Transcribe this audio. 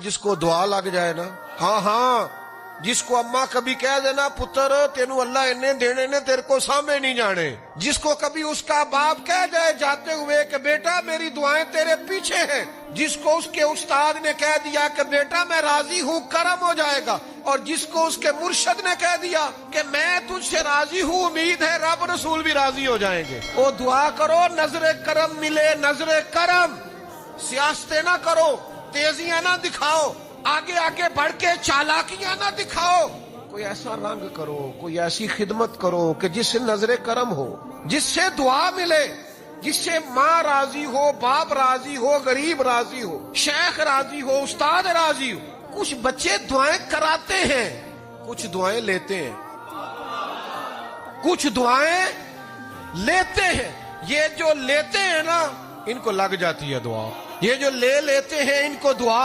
जिसको दुआ लग जाए ना, हाँ हाँ, जिसको अम्मा कभी कह देना पुत्र तेनू अल्लाह इन्हें देने ने तेरे को सामने नहीं जाने, जिसको कभी उसका बाप कह जाए जाते हुए कि बेटा मेरी दुआएं तेरे पीछे हैं, जिसको उसके उस्ताद ने कह दिया कि बेटा मैं राजी हूँ करम हो जाएगा, और जिसको उसके मुर्शद ने कह दिया कि मैं तुझसे राजी हूँ उम्मीद है रब रसूल भी राजी हो जाएंगे। वो दुआ करो नजरे करम मिले, नजरे करम, सियासतें ना करो, तेजियां ना दिखाओ, आगे आगे बढ़ के चालाकियां ना दिखाओ, कोई ऐसा रंग करो, कोई ऐसी खिदमत करो कि जिससे नजरे करम हो, जिससे दुआ मिले, जिससे माँ राजी हो, बाप राजी हो, गरीब राजी हो, शेख राजी हो, उस्ताद राजी हो। कुछ बच्चे दुआएं कराते हैं, कुछ दुआएं लेते हैं, कुछ दुआएं लेते हैं। ये जो लेते हैं ना इनको लग जाती है दुआ, ये जो ले लेते हैं इनको दुआ